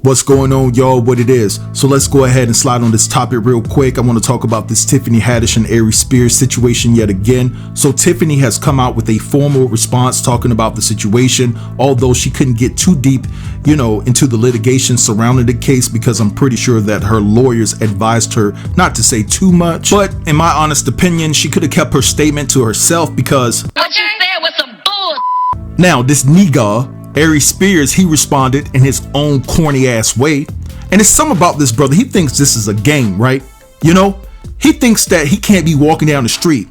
What's going on, y'all? What it is. So let's go ahead and slide on this topic real quick. I want to talk about this Tiffany Haddish and Aries Spears situation yet again. So Tiffany has come out with a formal response talking about the situation, although she couldn't get too deep, into the litigation surrounding the case, because I'm pretty sure that her lawyers advised her not to say too much. But in my honest opinion, she could have kept her statement to herself, because what you said was some bull. Now this nigga Aries Spears, he responded in his own corny ass way. And it's something about this brother. He thinks this is a game, right? He thinks that he can't be walking down the street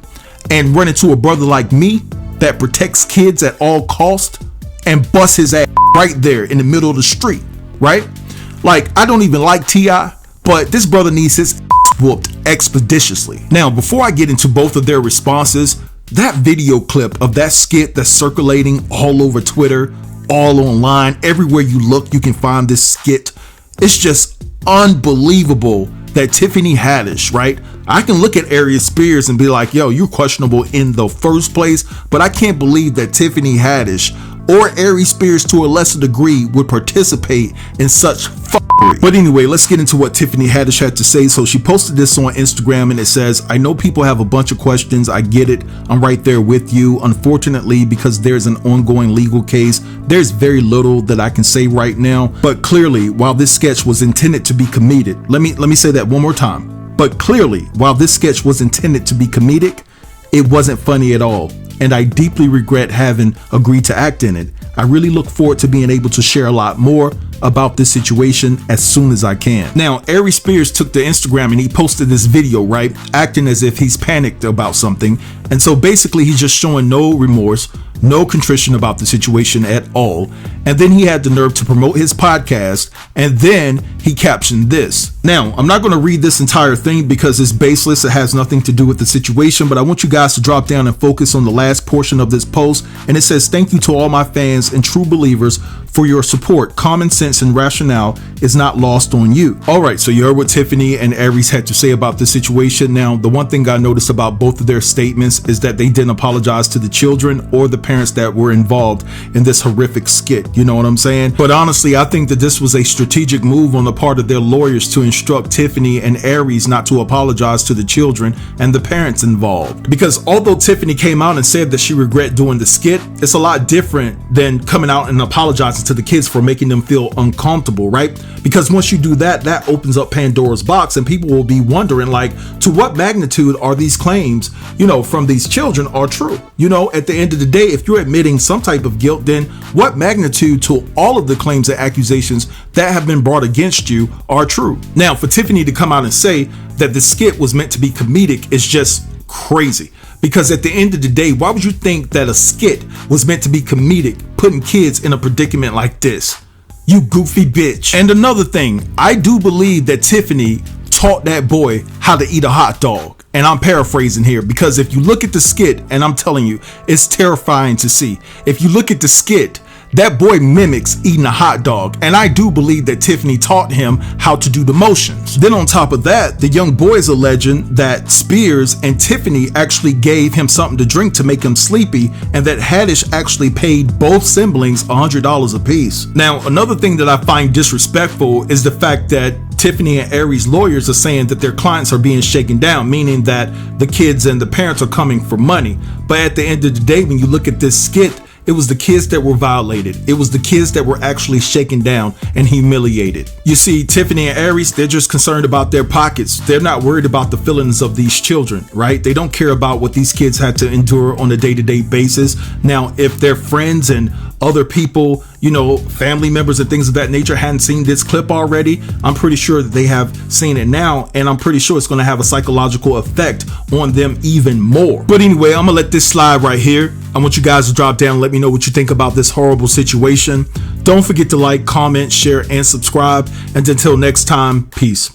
and run into a brother like me that protects kids at all cost and bust his ass right there in the middle of the street, right? Like, I don't even like T.I., but this brother needs his ass whooped expeditiously. Now, before I get into both of their responses, that video clip of that skit that's circulating all over Twitter, all online, everywhere you look, you can find this skit. It's just unbelievable that Tiffany Haddish, right? I can look at Aries Spears and be like, yo, you're questionable in the first place, but I can't believe that Tiffany Haddish or Aries Spears to a lesser degree would participate in such fuckery. But anyway, let's get into what Tiffany Haddish had to say. So she posted this on Instagram and it says, I know people have a bunch of questions. I get it. I'm right there with you. Unfortunately, because there's an ongoing legal case, there's very little that I can say right now. But clearly, while this sketch was intended to be comedic, let me say that one more time. But clearly, while this sketch was intended to be comedic, it wasn't funny at all. And I deeply regret having agreed to act in it. I really look forward to being able to share a lot more about this situation as soon as I can. Now, Aries Spears took to Instagram and he posted this video, right? Acting as if he's panicked about something. And so basically he's just showing no remorse, no contrition about the situation at all. And then he had the nerve to promote his podcast, and then he captioned this. Now, I'm not going to read this entire thing because it's baseless. It has nothing to do with the situation, but I want you guys to drop down and focus on the last portion of this post. And it says, thank you to all my fans and true believers for your support. Common sense and rationale is not lost on you. All right, so you heard what Tiffany and Aries had to say about the situation. Now, the one thing I noticed about both of their statements is that they didn't apologize to the children or the parents that were involved in this horrific skit. You know what I'm saying? But honestly, I think that this was a strategic move on the part of their lawyers to instruct Tiffany and Aries not to apologize to the children and the parents involved. Because although Tiffany came out and said that she regret doing the skit, it's a lot different than coming out and apologizing to the kids for making them feel uncomfortable, right? Because once you do that, that opens up Pandora's box, and people will be wondering, like, to what magnitude are these claims, from these children are true? At the end of the day, if you're admitting some type of guilt, then what magnitude to all of the claims and accusations that have been brought against you are true? Now, for Tiffany to come out and say that the skit was meant to be comedic is just crazy. Because at the end of the day, why would you think that a skit was meant to be comedic, putting kids in a predicament like this? You goofy bitch. And another thing, I do believe that Tiffany taught that boy how to eat a hot dog. And I'm paraphrasing here, because if you look at the skit, and I'm telling you, it's terrifying to see. If you look at the skit, that boy mimics eating a hot dog, and I do believe that Tiffany taught him how to do the motions. Then on top of that, the young boy is alleging that Spears and Tiffany actually gave him something to drink to make him sleepy, and that Haddish actually paid both siblings $100 apiece. Now, another thing that I find disrespectful is the fact that Tiffany and Aries' lawyers are saying that their clients are being shaken down, meaning that the kids and the parents are coming for money. But at the end of the day, when you look at this skit, it was the kids that were violated. It was the kids that were actually shaken down and humiliated. You see, Tiffany and Aries, they're just concerned about their pockets. They're not worried about the feelings of these children, right? They don't care about what these kids had to endure on a day-to-day basis. Now, if their friends and other people, family members and things of that nature hadn't seen this clip already, I'm pretty sure that they have seen it now, and I'm pretty sure it's going to have a psychological effect on them even more. But anyway, I'm gonna let this slide right here. I want you guys to drop down and let me know what you think about this horrible situation. Don't forget to like, comment, share, and subscribe. And until next time, peace.